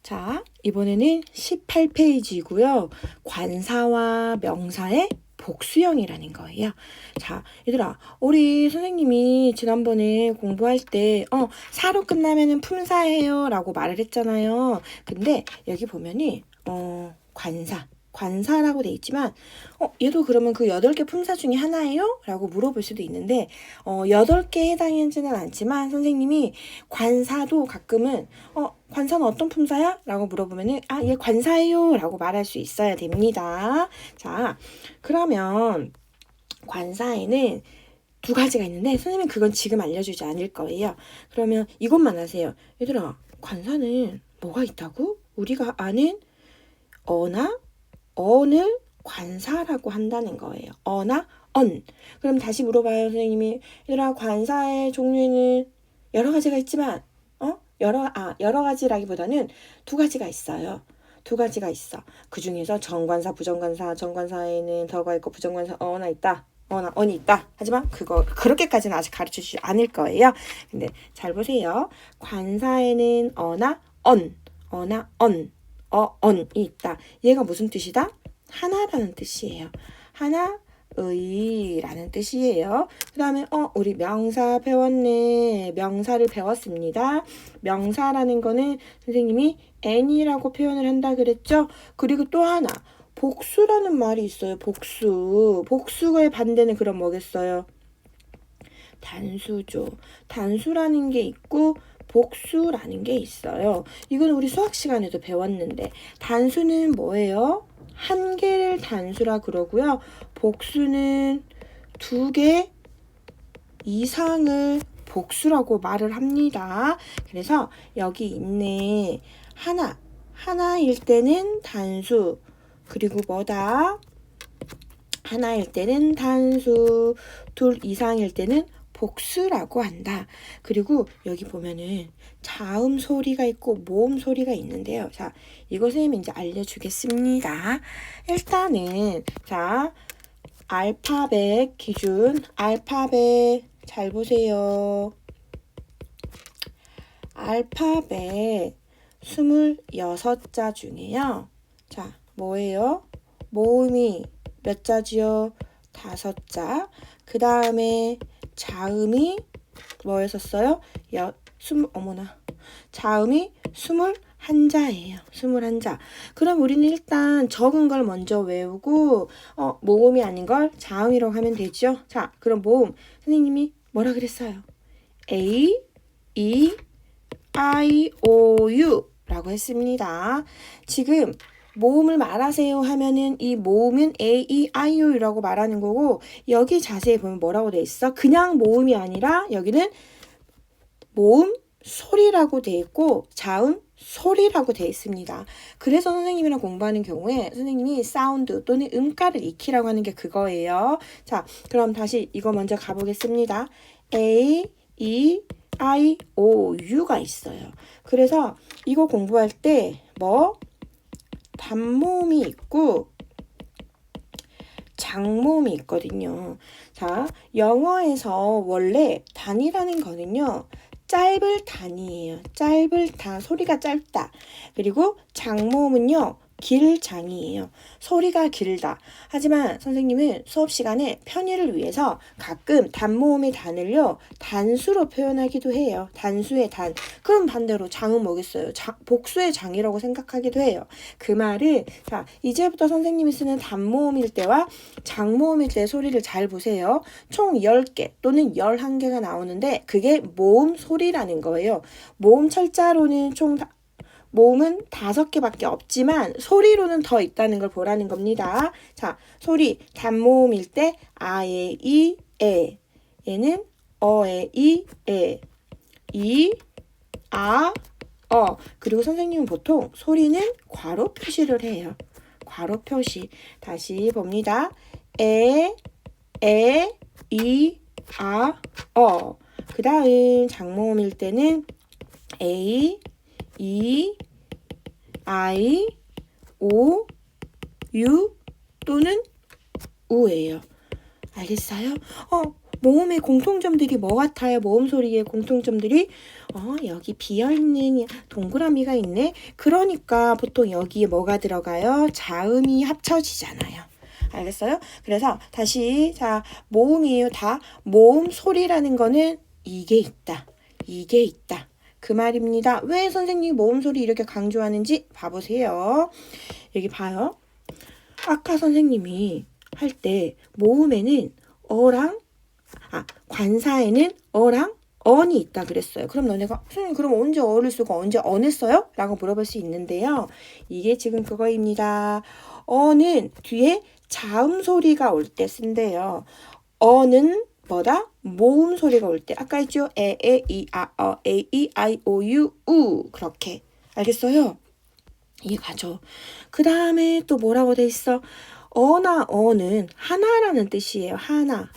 자, 이번에는 18페이지고요. 관사와 명사의 복수형이라는 거예요. 자, 얘들아, 우리 선생님이 지난번에 공부할 때 사로 끝나면은 품사예요 라고 말을 했잖아요. 근데 여기 보면은 관사라고 돼 있지만 얘도 그러면 그 8개 품사 중에 하나예요? 라고 물어볼 수도 있는데 8개에 해당하지는 않지만 선생님이 관사도 가끔은 관사는 어떤 품사야? 라고 물어보면은 얘 관사예요 라고 말할 수 있어야 됩니다. 자, 그러면 관사에는 두 가지가 있는데 선생님은 그건 지금 알려주지 않을 거예요. 그러면 이것만 아세요. 얘들아, 관사는 뭐가 있다고? 우리가 아는 어나 언을 관사라고 한다는 거예요. 어나 언. 그럼 다시 물어봐요, 선생님이. 얘들아, 관사의 종류는 여러 가지가 있지만 여러 가지라기보다는 두 가지가 있어요. 두 가지가 있어. 그 중에서 정관사, 부정관사, 정관사에는 더가 있고 부정관사 어나 있다. 어나 언이 있다. 하지만 그렇게까지는 아직 가르쳐주지 않을 거예요. 근데 잘 보세요. 관사에는 어나 언, 언이 있다. 얘가 무슨 뜻이다? 하나라는 뜻이에요. 하나의라는 뜻이에요. 그 다음에 우리 명사 배웠네. 명사를 배웠습니다. 명사라는 거는 선생님이 any라고 표현을 한다 그랬죠? 그리고 또 하나 복수라는 말이 있어요. 복수의 반대는 그럼 뭐겠어요? 단수죠. 단수라는 게 있고 복수라는 게 있어요. 이건 우리 수학 시간에도 배웠는데 단수는 뭐예요? 한 개를 단수라 그러고요. 복수는 2개 이상을 복수라고 말을 합니다. 그래서 여기 있네. 하나일 때는 단수. 그리고 뭐다? 하나일 때는 단수. 2 이상일 때는 복수라고 한다. 그리고 여기 보면은 자음 소리가 있고 모음 소리가 있는데요. 자, 이거 선생님이 이제 알려주겠습니다. 일단은 자, 알파벳 기준, 알파벳 잘 보세요. 알파벳 26자 중에요. 자, 뭐예요? 모음이 몇 자지요? 5자. 그 다음에 자음이 뭐였었어요? 자음이 21자예요. 21자. 그럼 우리는 일단 적은 걸 먼저 외우고 모음이 아닌 걸 자음이라고 하면 되죠. 자, 그럼 모음 선생님이 뭐라 그랬어요? A, E, I, O, U 라고 했습니다. 지금 모음을 말하세요 하면은 이 모음은 A, E, I, O 라고 말하는 거고 여기 자세히 보면 뭐라고 돼 있어? 그냥 모음이 아니라 여기는 모음 소리라고 돼 있고 자음 소리라고 돼 있습니다. 그래서 선생님이랑 공부하는 경우에 선생님이 사운드 또는 음가를 익히라고 하는 게 그거예요. 자, 그럼 다시 이거 먼저 가보겠습니다. A, E, I, O, U가 있어요. 그래서 이거 공부할 때 단모음이 있고 장모음이 있거든요. 자, 영어에서 원래 단이라는 거는요. 짧을 단이에요. 짧을 단, 소리가 짧다. 그리고 장모음은요. 길장이에요. 소리가 길다. 하지만 선생님은 수업 시간에 편의를 위해서 가끔 단모음의 단을요. 단수로 표현하기도 해요. 단수의 단. 그럼 반대로 장은 뭐겠어요? 복수의 장이라고 생각하기도 해요. 그 말을 자, 이제부터 선생님이 쓰는 단모음일 때와 장모음일 때의 소리를 잘 보세요. 총 10개 또는 11개가 나오는데 그게 모음 소리라는 거예요. 모음 철자로는 모음은 5개밖에 없지만 소리로는 더 있다는 걸 보라는 겁니다. 자, 소리 단모음일 때 아에 이, 에. 얘는 어에 이, 에. 이, 아, 그리고 선생님은 보통 소리는 괄호 표시를 해요. 괄호 표시. 다시 봅니다. 에, 이, 아, 그 다음 장모음일 때는 A, E, I, O, U 또는 U예요. 알겠어요? 모음의 공통점들이 뭐 같아요? 모음 소리의 공통점들이 여기 비어있는 동그라미가 있네. 그러니까 보통 여기에 뭐가 들어가요? 자음이 합쳐지잖아요. 알겠어요? 그래서 다시 자 모음이에요. 다 모음 소리라는 거는 이게 있다. 이게 있다. 그 말입니다. 왜 선생님이 모음 소리 이렇게 강조하는지 봐보세요. 여기 봐요. 아까 선생님이 할 때 모음에는 어랑 관사에는 어랑 언이 있다 그랬어요. 그럼 너네가 선생님 그럼 언제 어를 쓰고 언제 언을 써요? 라고 물어볼 수 있는데요. 이게 지금 그거입니다. 어는 뒤에 자음 소리가 올 때 쓴대요. 어는 뭐다? 모음 소리가 올 때. 아까 했죠? 에, 이, 이, 아이, 오, 유, 우. 그렇게. 알겠어요? 이게 가죠. 그 다음에 또 뭐라고 돼 있어? 어나 어는 하나라는 뜻이에요. 하나.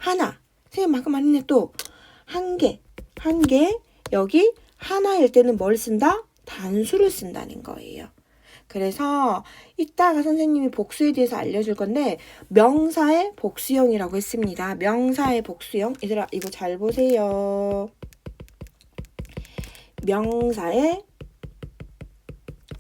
선생님 아까 말했네 또. 한 개. 여기 하나일 때는 뭘 쓴다? 단수를 쓴다는 거예요. 그래서 이따가 선생님이 복수에 대해서 알려줄 건데 명사의 복수형이라고 했습니다. 명사의 복수형. 얘들아 이거 잘 보세요. 명사의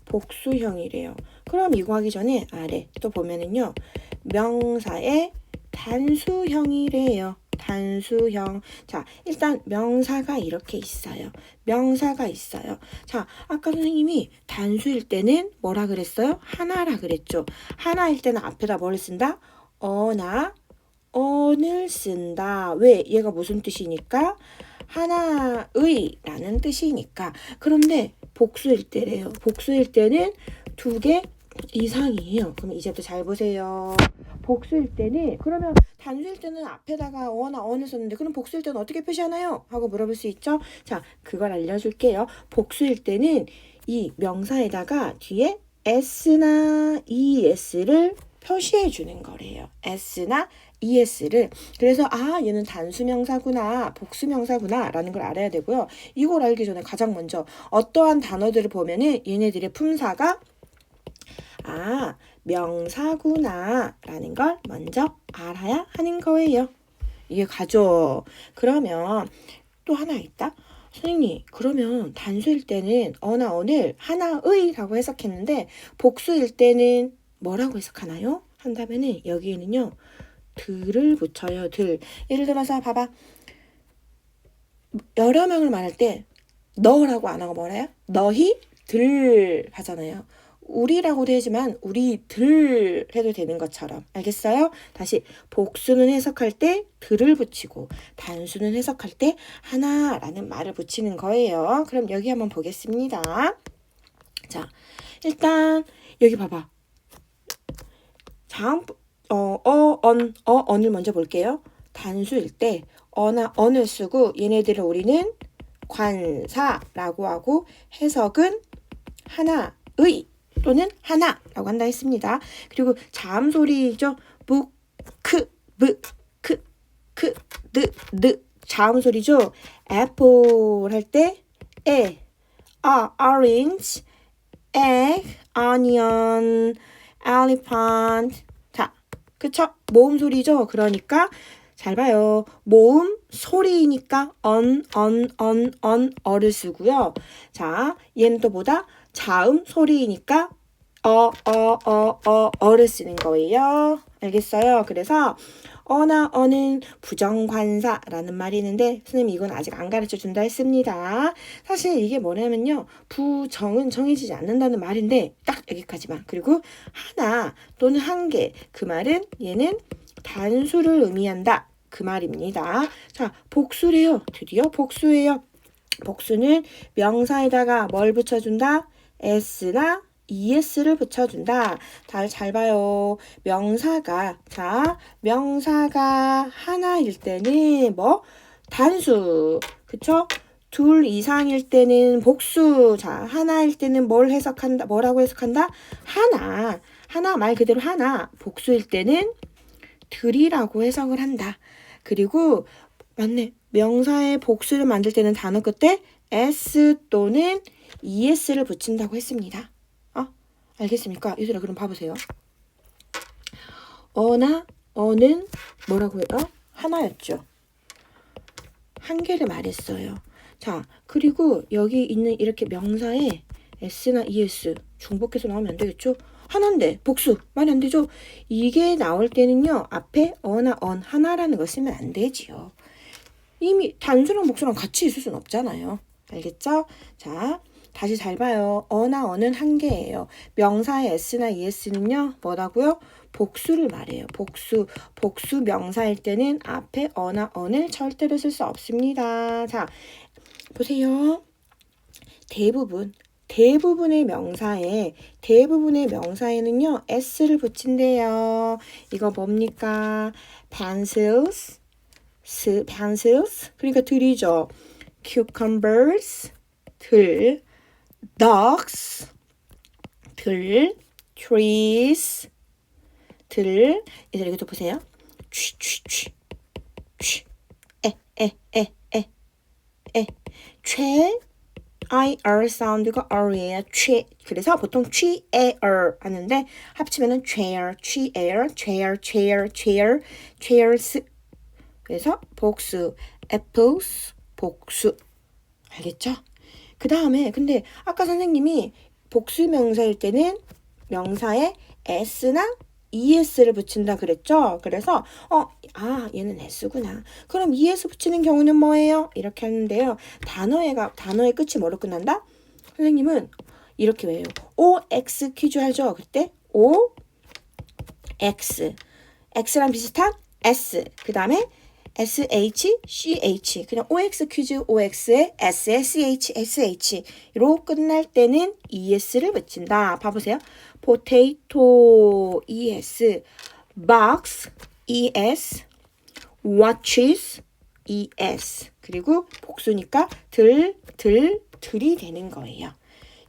복수형이래요. 그럼 이거 하기 전에 아래 또 보면은요. 명사의 단수형이래요. 단수형. 자, 일단 명사가 이렇게 있어요. 명사가 있어요. 자, 아까 선생님이 단수일 때는 뭐라 그랬어요? 하나라 그랬죠. 하나일 때는 앞에다 뭘 쓴다? 어나 언을 쓴다. 왜? 얘가 무슨 뜻이니까? 하나의 라는 뜻이니까. 그런데 복수일 때래요. 복수일 때는 2개 이상이에요. 그럼 이제부터 잘 보세요. 복수일 때는 그러면 단수일 때는 앞에다가 어나 언을 썼는데 그럼 복수일 때는 어떻게 표시하나요? 하고 물어볼 수 있죠. 자, 그걸 알려줄게요. 복수일 때는 이 명사에다가 뒤에 s나 es를 표시해 주는 거래요. s나 es를. 그래서 얘는 단수명사구나 복수명사구나 라는 걸 알아야 되고요. 이걸 알기 전에 가장 먼저 어떠한 단어들을 보면은 얘네들의 품사가 명사구나 라는 걸 먼저 알아야 하는 거예요. 이게 가죠. 그러면 또 하나 있다. 선생님 그러면 단수일 때는 어나 언을 하나의 라고 해석했는데 복수일 때는 뭐라고 해석하나요? 한다면은 여기에는요. 들을 붙여요. 들. 예를 들어서 봐봐. 여러 명을 말할 때 너라고 안 하고 뭐래요? 너희 들 하잖아요. 우리라고 되지만 우리들 해도 되는 것처럼. 알겠어요? 다시 복수는 해석할 때 들을 붙이고 단수는 해석할 때 하나라는 말을 붙이는 거예요. 그럼 여기 한번 보겠습니다. 자, 일단 여기 봐봐. 다음 언을 먼저 볼게요. 단수일 때 어나 언을 쓰고 얘네들을 우리는 관사라고 하고 해석은 하나의 또는 하나라고 한다 했습니다. 그리고 자음 소리죠. 무, 크, 브, 크, 느 자음 소리죠. apple 할 때 orange, egg, onion, elephant. 자, 그쵸? 모음 소리죠. 그러니까 잘 봐요. 모음 소리니까 어를 쓰고요. 자, 얘는 또 뭐다? 자음 소리니까 어를 쓰는 거예요. 알겠어요? 그래서 어나 어는 부정관사라는 말이 있는데 선생님 이건 아직 안 가르쳐 준다 했습니다. 사실 이게 뭐냐면요. 부정은 정해지지 않는다는 말인데 딱 여기까지만. 그리고 하나 또는 한 개. 그 말은 얘는 단수를 의미한다. 그 말입니다. 자, 복수래요. 드디어 복수예요. 복수는 명사에다가 뭘 붙여준다? s나 es를 붙여준다. 잘 봐요. 명사가 하나일 때는 단수. 그쵸? 둘 이상일 때는 복수. 자, 하나일 때는 뭐라고 해석한다? 하나 말 그대로 하나. 복수일 때는 들이라고 해석을 한다. 그리고 맞네. 명사의 복수를 만들 때는 단어 끝에 s 또는 es를 붙인다고 했습니다. 알겠습니까? 얘들아 그럼 봐보세요. 어나 어는 뭐라고 해요? 하나였죠. 한 개를 말했어요. 자, 그리고 여기 있는 이렇게 명사에 s나 es 중복해서 나오면 안 되겠죠? 하나인데 복수 말이 안 되죠? 이게 나올 때는요, 앞에 어나 언 하나라는 거 쓰면 안 되지요. 이미 단수랑 복수랑 같이 있을 순 없잖아요. 알겠죠? 자, 다시 잘 봐요. 어나 언은 한 개예요. 명사의 s나 es는요, 뭐라고요? 복수를 말해요. 복수 명사일 때는 앞에 어나 언을 절대로 쓸 수 없습니다. 자, 보세요. 대부분의 명사에는요, s를 붙인대요. 이거 뭡니까? pencils, 그러니까 들이죠. cucumbers, 들, dogs, 들, trees, 들. 이제 여기도 보세요. 최 IR 사운드가 R이에요. 최. 그래서 보통 취에R 하는데 합치면은 chairs. 그래서 복수, apples, 복수. 알겠죠? 그 다음에 근데 아까 선생님이 복수 명사일 때는 명사에 s나 es를 붙인다 그랬죠? 그래서 얘는 s구나. 그럼 es 붙이는 경우는 뭐예요? 이렇게 하는데요. 단어의 끝이 뭐로 끝난다? 선생님은 이렇게 외워요. ox 퀴즈 하죠? 그때 x랑 비슷한 s. 그 다음에 sh, 그냥 ox 퀴즈, ox에 sh로 끝날 때는 es를 붙인다. 봐보세요. potato, es, box, es, watches, es. 그리고 복수니까 들이 되는 거예요.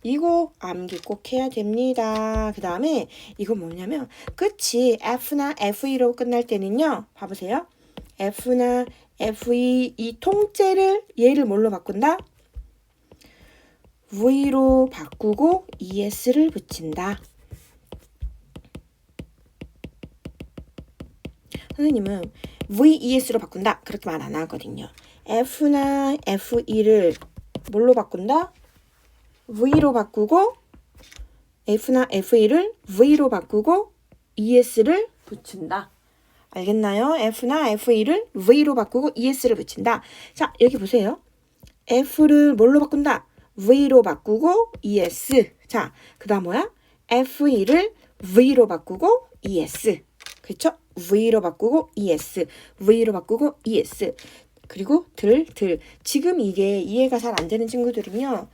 이거 암기 꼭 해야 됩니다. 그 다음에 이거 뭐냐면 끝이 f나 fe로 끝날 때는요. 봐보세요. f나 fe 이 통째를 얘를 뭘로 바꾼다? v로 바꾸고 es를 붙인다. 선생님은 ves로 바꾼다 그렇게 말 안 하거든요. f나 fe를 뭘로 바꾼다? v로 바꾸고 f나 fe를 v로 바꾸고 es를 붙인다. 알겠나요? f나 fe를 v로 바꾸고 es를 붙인다. 자, 여기 보세요. f를 뭘로 바꾼다? v로 바꾸고 es. 자, 그 다음 뭐야? fe를 v로 바꾸고 es. 그렇죠? v로 바꾸고 es. 그리고 들. 지금 이게 이해가 잘 안 되는 친구들은요.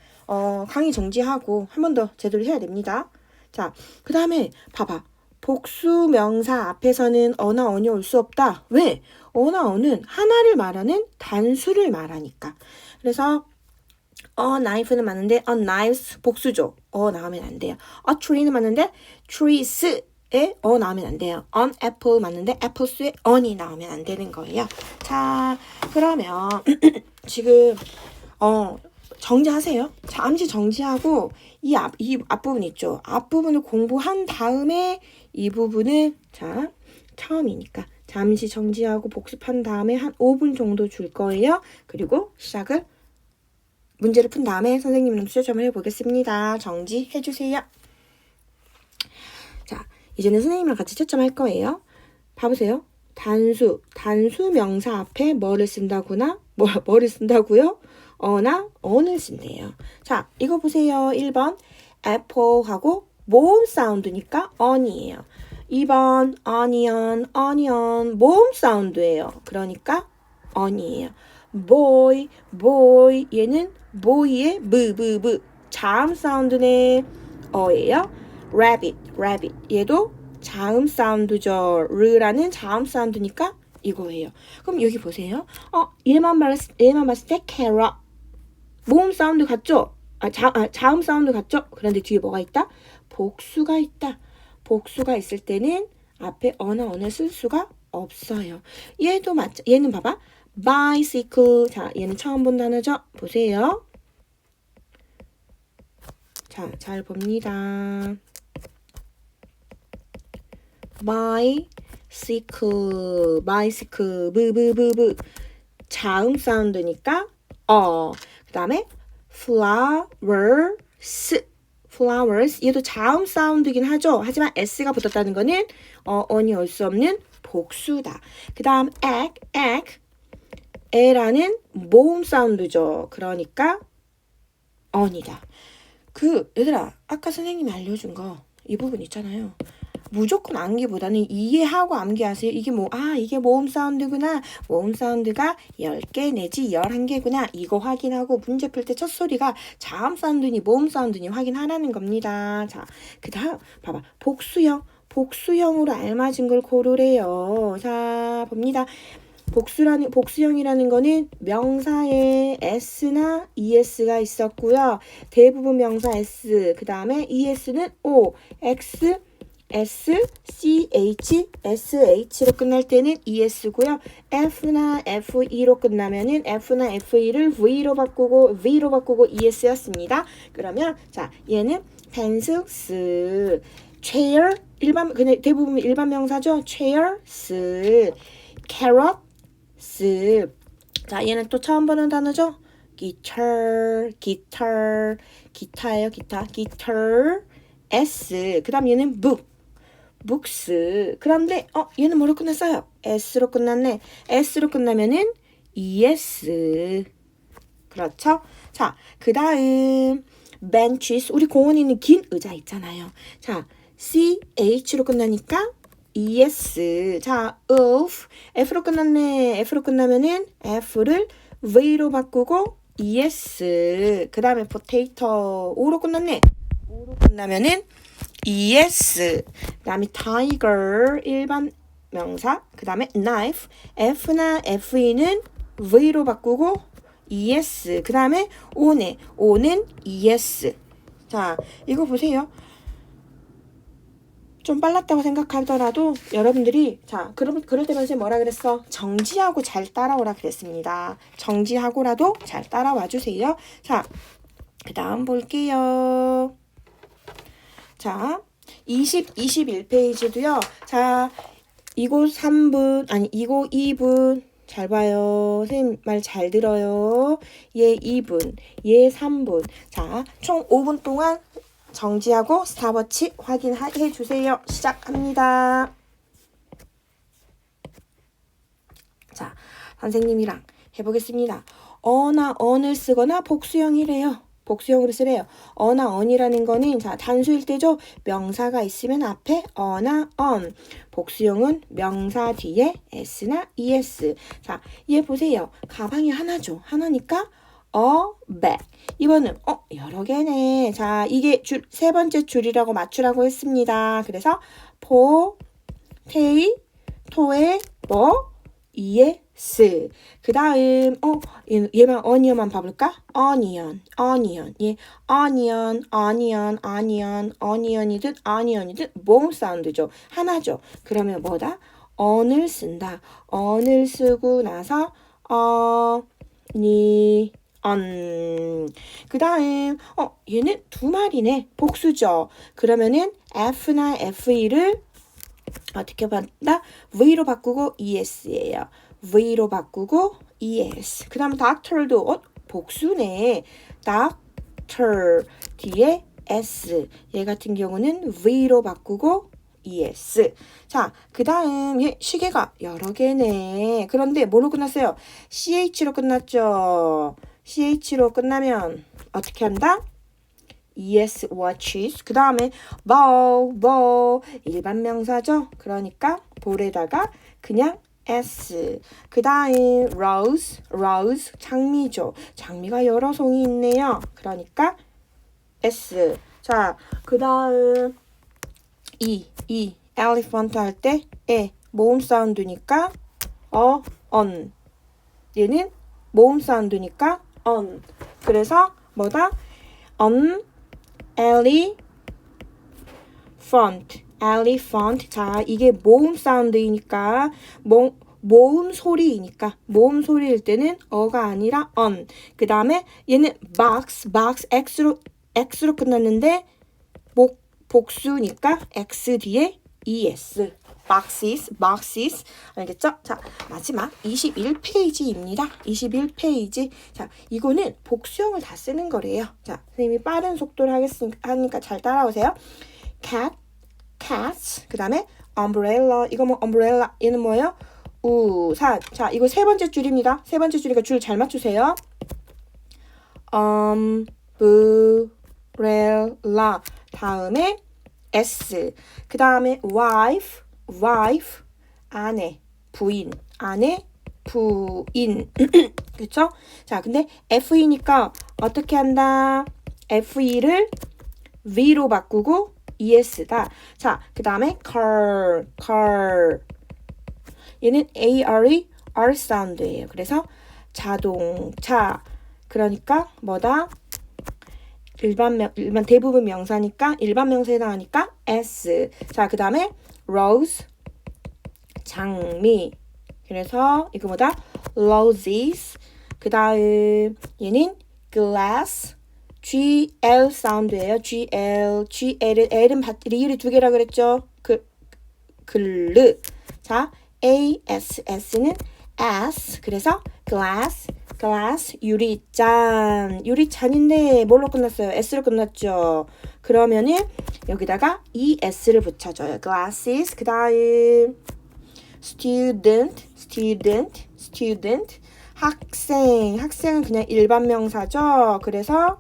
강의 정지하고 한 번 더 제대로 해야 됩니다. 자, 그 다음에 봐봐. 복수 명사 앞에서는 어나 언이 올 수 없다. 왜? 어나 언은 하나를 말하는 단수를 말하니까. 그래서 knife는 맞는데 knives 복수죠. 나오면 안 돼요. tree는 맞는데 trees에 나오면 안 돼요. apple 맞는데 apples에 on이 나오면 안 되는 거예요. 자, 그러면 지금 정지하세요. 잠시 정지하고 이 앞부분 있죠. 앞부분을 공부한 다음에 이 부분을 처음이니까 잠시 정지하고 복습한 다음에 한 5분 정도 줄 거예요. 그리고 문제를 푼 다음에 선생님이랑 수채점을 해보겠습니다. 정지해주세요. 자, 이제는 선생님이랑 같이 채점할 거예요. 봐보세요. 단수 명사 앞에 뭐를 쓴다고요? 어나 언을 쓴대요. 자, 이거 보세요. 1번 apple하고 모음 사운드니까 on이에요. 2번 onion 모음 사운드예요. 그러니까 on이에요. boy 얘는 boy의 자음 사운드네. 어예요. rabbit 얘도 자음 사운드죠. 르라는 자음 사운드니까 이거예요. 그럼 여기 보세요. 얘만 봤을 때 carrot 모음 사운드 같죠? 자음 사운드 같죠? 그런데 뒤에 뭐가 있다? 복수가 있다. 복수가 있을 때는 앞에 어나 언을 쓸 수가 없어요. 얘도 맞죠? 얘는 봐봐. bicycle. 자, 얘는 처음 본 단어죠? 보세요. 자, 잘 봅니다. bicycle. 자음 사운드니까 그 다음에 flowers 얘도 자음 사운드긴 하죠. 하지만 s가 붙었다는 거는 on이 올 수 없는 복수다. 그 다음 egg 에라는 모음 사운드죠. 그러니까 on이다. 얘들아 아까 선생님이 알려준 거 이 부분 있잖아요. 무조건 암기보다는 이해하고 암기하세요. 이게 이게 모음 사운드구나. 모음 사운드가 10개 내지 11개구나. 이거 확인하고 문제 풀 때 첫 소리가 자음 사운드니 모음 사운드니 확인하라는 겁니다. 자, 그 다음 봐봐. 복수형으로 알맞은 걸 고르래요. 자, 봅니다. 복수형이라는 거는 명사에 s나 es가 있었고요. 대부분 명사 s, 그 다음에 es는 o, x, s, ch, sh로 끝날 때는 es고요. f나 fe로 끝나면은 f나 fe를 v로 바꾸고 es였습니다. 그러면 자, 얘는 pencils, chair, 그냥 대부분 일반 명사죠. chairs, carrot, 자, 얘는 또 처음 보는 단어죠. guitar, 기타예요, guitar, s. 그 다음 얘는 books. 그런데 얘는 뭐로 끝났어요? s로 끝났네. s로 끝나면은 es. 그렇죠? 자, 그 다음 benches. 우리 공원에 있는 긴 의자 있잖아요. 자, ch로 끝나니까 es. 자, f로 끝났네. f로 끝나면은 f를 v로 바꾸고 es. 그 다음에 potato. o로 끝났네. o로 끝나면은 es. 그 다음에 tiger. 일반 명사. 그 다음에 knife. f나 fe는 v로 바꾸고 es. 그 다음에 o네. o는 es. 자, 이거 보세요. 좀 빨랐다고 생각하더라도 여러분들이 그럴 때면 선생님 뭐라 그랬어? 정지하고 잘 따라오라 그랬습니다. 정지하고라도 잘 따라와 주세요. 자, 그 다음 볼게요. 자, 21페이지도요. 자, 이거 2분 잘 봐요. 선생님 말 잘 들어요. 얘 2분, 얘 3분. 자, 총 5분 동안 정지하고 스탑워치 확인해 주세요. 시작합니다. 자, 선생님이랑 해보겠습니다. 어나 언을 쓰거나 복수형이래요. 복수형으로 쓰래요. 어나 언이라는 거는 자, 단수일 때죠. 명사가 있으면 앞에 어나 언. 복수형은 명사 뒤에 s나 es. 자, 얘 보세요. 가방이 하나죠. 하나니까 bag. 이번은 여러 개네. 자, 이게 세 번째 줄이라고 맞추라고 했습니다. 그래서 포테이토에 yes. 그 다음 얘만 onion만 봐볼까? onion. 예, onion이든 모음 사운드죠. 하나죠. 그러면 뭐다? on을 쓴다. on을 쓰고 나서 그 다음 얘는 두 마리네. 복수죠. 그러면은 f나 fe를 어떻게 받다? v로 바꾸고 es예요. v로 바꾸고 es. 그 다음 doctor도 복수네. doctor 뒤에 s. 얘 같은 경우는 v로 바꾸고 es. 자, 그 다음 얘 시계가 여러 개네. 그런데 뭐로 끝났어요? ch로 끝났죠. ch로 끝나면 어떻게 한다? yes, watches. 그 다음에 ball. 일반 명사죠. 그러니까 볼에다가 그냥 s. 그 다음 rose. 장미죠. 장미가 여러 송이 있네요. 그러니까 s. 자, 그 다음 elephant 할 때 모음 사운드니까 on. 얘는 모음 사운드니까 on. 그래서 뭐다? on elephant. 자, 이게 모음 사운드이니까 모음 소리이니까 모음 소리일 때는 어가 아니라 on. 그 다음에 얘는 box x로 끝났는데 복수니까 x 뒤에 es. boxes. 알겠죠? 자, 마지막 21페이지입니다. 21페이지. 자, 이거는 복수형을 다 쓰는 거래요. 자, 선생님이 빠른 속도로 하니까 잘 따라오세요. cats. 그 다음에 umbrella. 이거 뭐 umbrella. 얘는 뭐예요? 우산. 자, 이거 세 번째 줄입니다. 세 번째 줄이니까 줄 잘 맞추세요. umbrella. 다음에 s. 그 다음에 wife. 아내, 부인. 아내, 부인. 그쵸? 자, 근데 FE니까 어떻게 한다? FE를 V로 바꾸고 ES다. 자, 그 다음에 car. 얘는 AR이 R 사운드예요. 그래서 자동차. 그러니까 뭐다? 일반 대부분 명사니까 일반 명사에 나가니까 S. 자, 그 다음에 rose. 장미. 그래서 이거 뭐다? roses. 그 다음 얘는 glass. GL 사운드예요. L은 리을이 두 개라 그랬죠. 글르. 자, S는 S. 그래서 glass 유리잔인데 뭘로 끝났어요? S로 끝났죠. 그러면은 여기다가 ES를 붙여줘요. glasses. 그 다음 student. 학생은 그냥 일반 명사죠. 그래서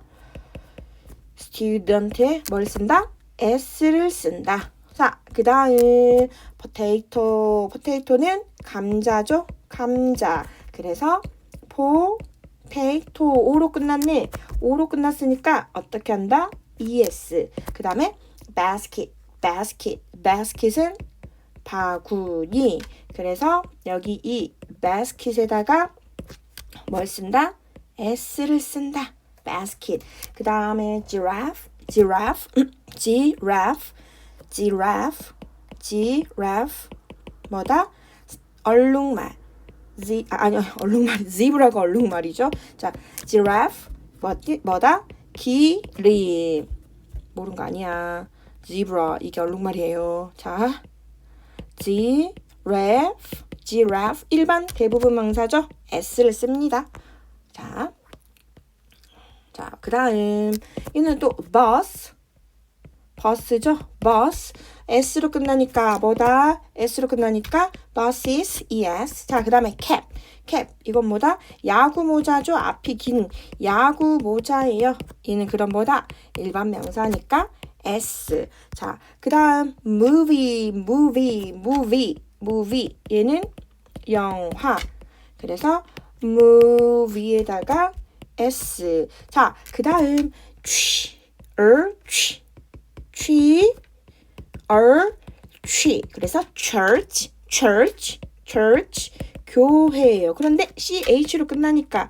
student에 뭘 쓴다? S를 쓴다. 자, 그 다음 potato는 감자죠. 감자. 그래서 potato. O로 끝났네. O로 끝났으니까 어떻게 한다? ES. 그 다음에 basket은 바구니. 그래서 여기 이 basket에다가 뭘 쓴다? S를 쓴다. basket. 그 다음에 giraffe. 뭐다? 얼룩말. zebra가 얼룩말이죠. 자, giraffe 뭐다? 기린. 모르는 거 아니야. zebra 이게 얼룩말이에요. 자, giraffe 일반 대부분 명사죠. S를 씁니다. 자, 그 다음 얘는 또 버스죠. 버스. S로 끝나니까 뭐다? S로 끝나니까 buses, ES. 자, 그 다음에 cap. 이건 뭐다? 야구 모자죠. 앞이 긴 야구 모자예요. 얘는 그럼 뭐다? 일반 명사니까 S. 자, 그 다음 movie. 얘는 영화. 그래서 movie에다가 S. 자, 그 다음 tree. 그래서 church. 교회예요. 그런데 CH로 끝나니까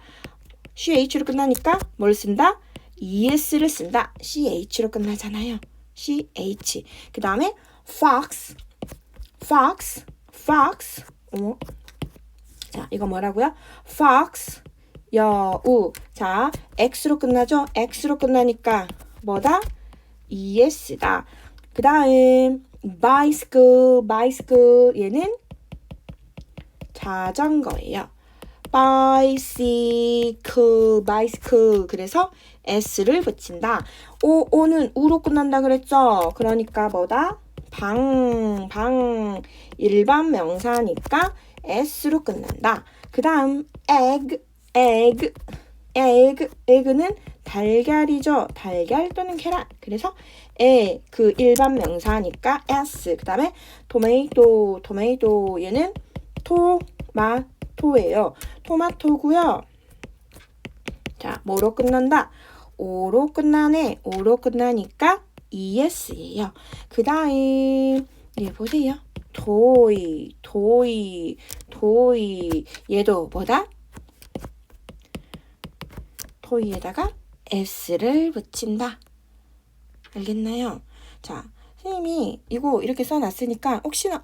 뭘 쓴다? ES를 쓴다. CH로 끝나잖아요. CH. 그 다음에 fox. 자, 이거 뭐라고요? fox. 여우. 자, X로 끝나죠? X로 끝나니까 뭐다? ES다. 그 다음 bicycle. 얘는 자전거예요. bicycle. 그래서 S를 붙인다. O는 우로 끝난다 그랬죠? 그러니까 뭐다? 방. 일반 명사니까 S로 끝난다. 그 다음 egg는 달걀이죠. 달걀 또는 계란. 그래서 그 일반 명사니까 S. 그 다음에 tomato. 얘는 토마토예요. 토마토고요. 자, 뭐로 끝난다? O로 끝나네. O로 끝나니까 ES예요. 그 다음 보세요. toy. 얘도 뭐다? 토이에다가 S를 붙인다. 알겠나요? 자, 선생님이 이거 이렇게 써놨으니까 혹시나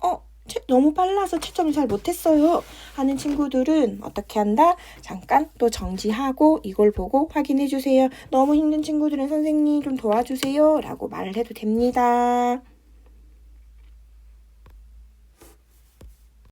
너무 빨라서 채점을 잘 못했어요 하는 친구들은 어떻게 한다? 잠깐 또 정지하고 이걸 보고 확인해 주세요. 너무 힘든 친구들은 선생님 좀 도와주세요 라고 말을 해도 됩니다.